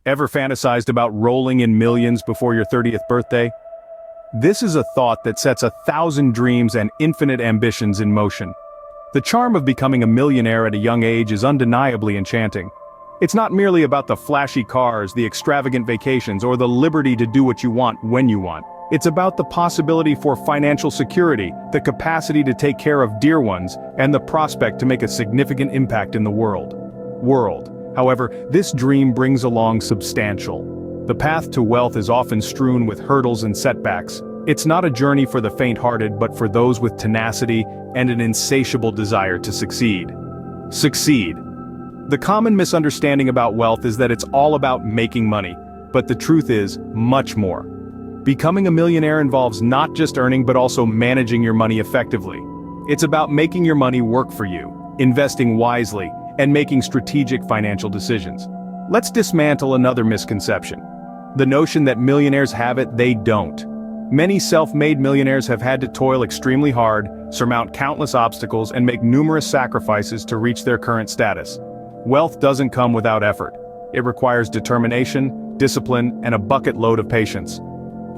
Ever fantasized about rolling in millions before your 30th birthday? This is a thought that sets 1,000 dreams and infinite ambitions in motion. The charm of becoming a millionaire at a young age is undeniably enchanting. It's not merely about the flashy cars, the extravagant vacations, or the liberty to do what you want when you want. It's about the possibility for financial security, the capacity to take care of dear ones, and the prospect to make a significant impact in the world. However, this dream brings along substantial. The path to wealth is often strewn with hurdles and setbacks. It's not a journey for the faint-hearted, but for those with tenacity and an insatiable desire to succeed. The common misunderstanding about wealth is that it's all about making money, but the truth is much more. Becoming a millionaire involves not just earning but also managing your money effectively. It's about making your money work for you, investing wisely, and making strategic financial decisions. Let's dismantle another misconception. The notion that millionaires have it, they don't. Many self-made millionaires have had to toil extremely hard, surmount countless obstacles, and make numerous sacrifices to reach their current status. Wealth doesn't come without effort. It requires determination, discipline, and a bucket load of patience.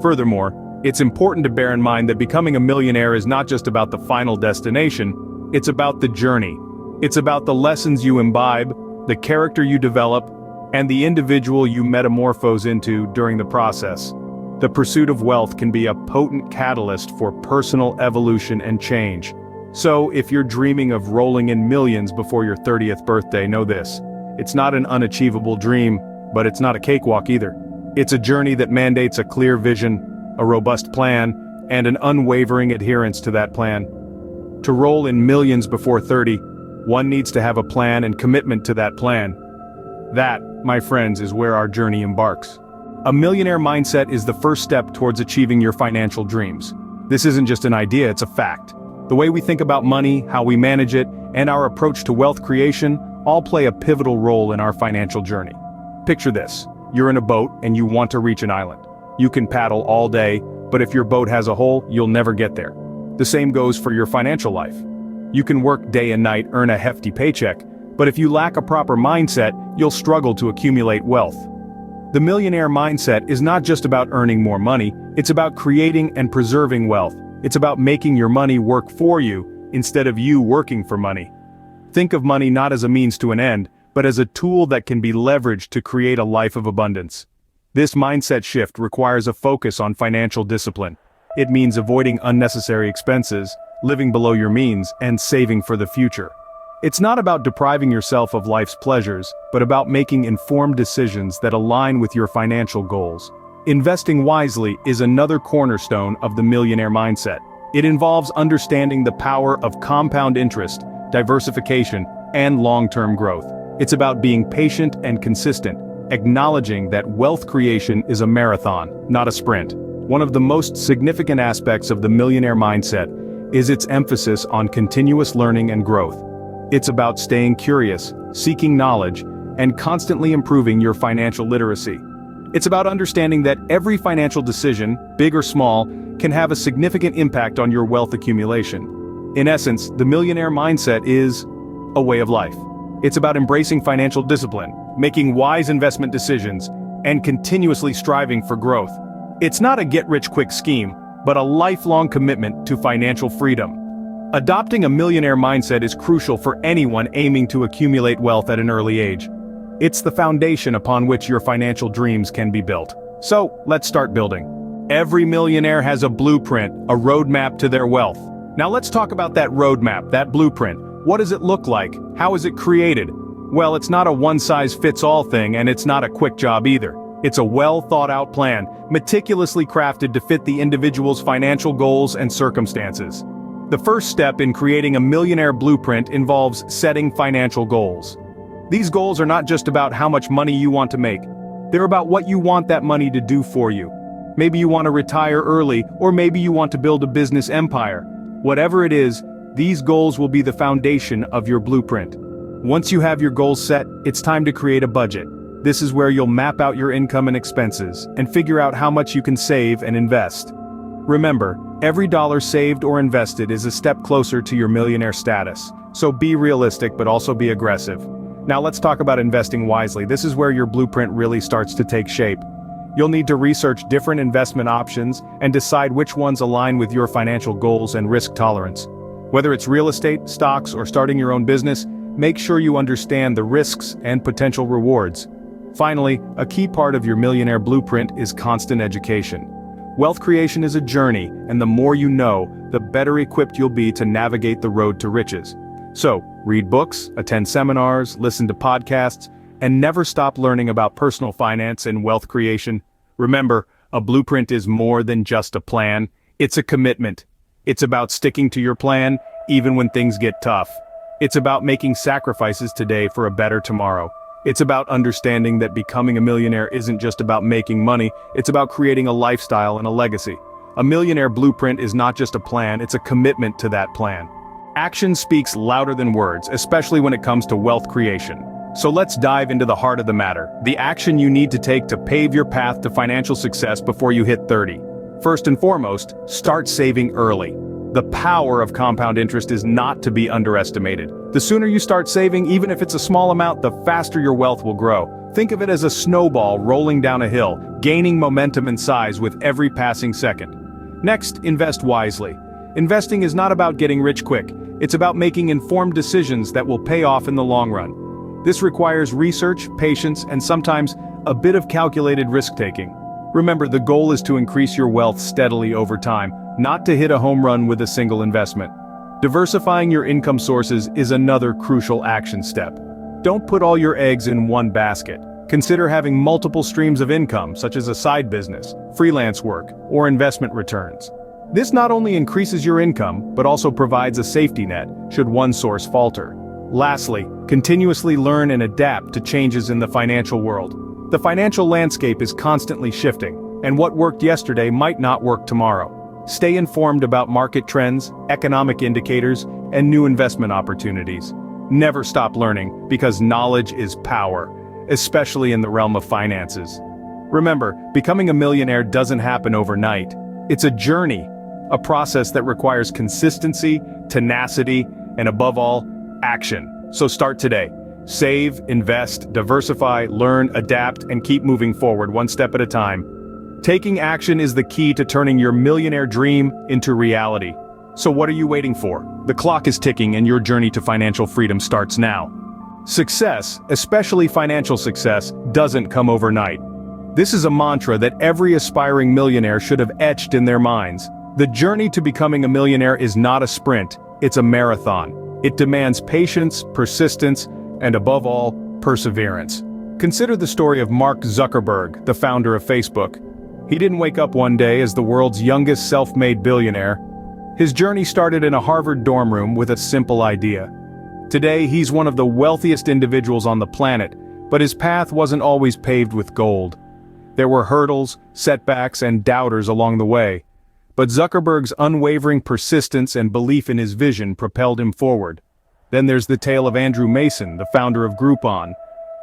Furthermore, it's important to bear in mind that becoming a millionaire is not just about the final destination, it's about the journey. It's about the lessons you imbibe, the character you develop, and the individual you metamorphose into during the process. The pursuit of wealth can be a potent catalyst for personal evolution and change. So, if you're dreaming of rolling in millions before your 30th birthday, know this. It's not an unachievable dream, but it's not a cakewalk either. It's a journey that mandates a clear vision, a robust plan, and an unwavering adherence to that plan. To roll in millions before 30, one needs to have a plan and commitment to that plan. That, my friends, is where our journey embarks. A millionaire mindset is the first step towards achieving your financial dreams. This isn't just an idea, it's a fact. The way we think about money, how we manage it, and our approach to wealth creation all play a pivotal role in our financial journey. Picture this. You're in a boat and you want to reach an island. You can paddle all day, but if your boat has a hole, you'll never get there. The same goes for your financial life. You can work day and night, earn a hefty paycheck, but if you lack a proper mindset, you'll struggle to accumulate wealth. The millionaire mindset is not just about earning more money, it's about creating and preserving wealth. It's about making your money work for you, instead of you working for money. Think of money not as a means to an end, but as a tool that can be leveraged to create a life of abundance. This mindset shift requires a focus on financial discipline. It means avoiding unnecessary expenses, living below your means, and saving for the future. It's not about depriving yourself of life's pleasures, but about making informed decisions that align with your financial goals. Investing wisely is another cornerstone of the millionaire mindset. It involves understanding the power of compound interest, diversification, and long-term growth. It's about being patient and consistent, acknowledging that wealth creation is a marathon, not a sprint. One of the most significant aspects of the millionaire mindset is its emphasis on continuous learning and growth. It's about staying curious, seeking knowledge, and constantly improving your financial literacy. It's about understanding that every financial decision, big or small, can have a significant impact on your wealth accumulation. In essence, the millionaire mindset is a way of life. It's about embracing financial discipline, making wise investment decisions, and continuously striving for growth. It's not a get-rich-quick scheme, but a lifelong commitment to financial freedom. Adopting a millionaire mindset is crucial for anyone aiming to accumulate wealth at an early age. It's the foundation upon which your financial dreams can be built. So, let's start building. Every millionaire has a blueprint, a roadmap to their wealth. Now let's talk about that roadmap, that blueprint. What does it look like? How is it created? Well, it's not a one-size-fits-all thing, and it's not a quick job either. It's a well-thought-out plan, meticulously crafted to fit the individual's financial goals and circumstances. The first step in creating a millionaire blueprint involves setting financial goals. These goals are not just about how much money you want to make. They're about what you want that money to do for you. Maybe you want to retire early, or maybe you want to build a business empire. Whatever it is, these goals will be the foundation of your blueprint. Once you have your goals set, it's time to create a budget. This is where you'll map out your income and expenses, and figure out how much you can save and invest. Remember, every dollar saved or invested is a step closer to your millionaire status, so be realistic but also be aggressive. Now let's talk about investing wisely. This is where your blueprint really starts to take shape. You'll need to research different investment options and decide which ones align with your financial goals and risk tolerance. Whether it's real estate, stocks, or starting your own business, make sure you understand the risks and potential rewards. Finally, a key part of your Millionaire Blueprint is constant education. Wealth creation is a journey, and the more you know, the better equipped you'll be to navigate the road to riches. So, read books, attend seminars, listen to podcasts, and never stop learning about personal finance and wealth creation. Remember, a blueprint is more than just a plan, it's a commitment. It's about sticking to your plan, even when things get tough. It's about making sacrifices today for a better tomorrow. It's about understanding that becoming a millionaire isn't just about making money, it's about creating a lifestyle and a legacy. A Millionaire Blueprint is not just a plan, it's a commitment to that plan. Action speaks louder than words, especially when it comes to wealth creation. So let's dive into the heart of the matter, the action you need to take to pave your path to financial success before you hit 30. First and foremost, start saving early. The power of compound interest is not to be underestimated. The sooner you start saving, even if it's a small amount, the faster your wealth will grow. Think of it as a snowball rolling down a hill, gaining momentum and size with every passing second. Next, invest wisely. Investing is not about getting rich quick. It's about making informed decisions that will pay off in the long run. This requires research, patience, and sometimes a bit of calculated risk-taking. Remember, the goal is to increase your wealth steadily over time, not to hit a home run with a single investment. Diversifying your income sources is another crucial action step. Don't put all your eggs in one basket. Consider having multiple streams of income, such as a side business, freelance work, or investment returns. This not only increases your income, but also provides a safety net, should one source falter. Lastly, continuously learn and adapt to changes in the financial world. The financial landscape is constantly shifting, and what worked yesterday might not work tomorrow. Stay informed about market trends, economic indicators, and new investment opportunities. Never stop learning, because knowledge is power, especially in the realm of finances. Remember, becoming a millionaire doesn't happen overnight. It's a journey, a process that requires consistency, tenacity, and above all, action. So start today. Save, invest, diversify, learn, adapt, and keep moving forward one step at a time. Taking action is the key to turning your millionaire dream into reality. So what are you waiting for? The clock is ticking and your journey to financial freedom starts now. Success, especially financial success, doesn't come overnight. This is a mantra that every aspiring millionaire should have etched in their minds. The journey to becoming a millionaire is not a sprint, it's a marathon. It demands patience, persistence, and above all, perseverance. Consider the story of Mark Zuckerberg, the founder of Facebook. He didn't wake up one day as the world's youngest self-made billionaire. His journey started in a Harvard dorm room with a simple idea. Today, he's one of the wealthiest individuals on the planet, but his path wasn't always paved with gold. There were hurdles, setbacks, and doubters along the way. But Zuckerberg's unwavering persistence and belief in his vision propelled him forward. Then there's the tale of Andrew Mason, the founder of Groupon.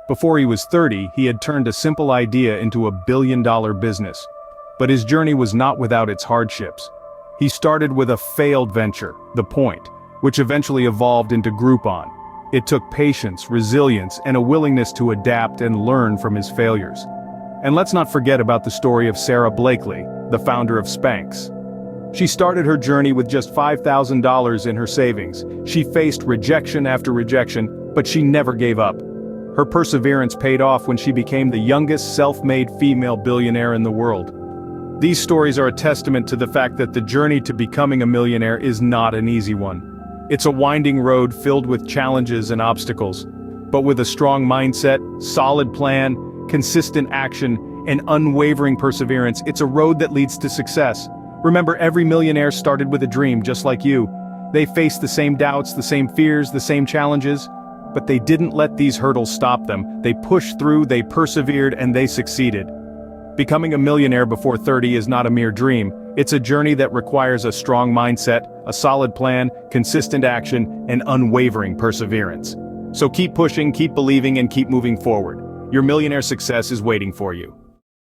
Before he was 30, he had turned a simple idea into a billion-dollar business. But his journey was not without its hardships. He started with a failed venture, The Point, which eventually evolved into Groupon. It took patience, resilience, and a willingness to adapt and learn from his failures. And let's not forget about the story of Sarah Blakely, the founder of Spanx. She started her journey with just $5,000 in her savings. She faced rejection after rejection, but she never gave up. Her perseverance paid off when she became the youngest self-made female billionaire in the world. These stories are a testament to the fact that the journey to becoming a millionaire is not an easy one. It's a winding road filled with challenges and obstacles. But with a strong mindset, solid plan, consistent action, and unwavering perseverance, it's a road that leads to success. Remember, every millionaire started with a dream just like you. They faced the same doubts, the same fears, the same challenges, but they didn't let these hurdles stop them. They pushed through, they persevered, and they succeeded. Becoming a millionaire before 30 is not a mere dream. It's a journey that requires a strong mindset, a solid plan, consistent action, and unwavering perseverance. So keep pushing, keep believing, and keep moving forward. Your millionaire success is waiting for you.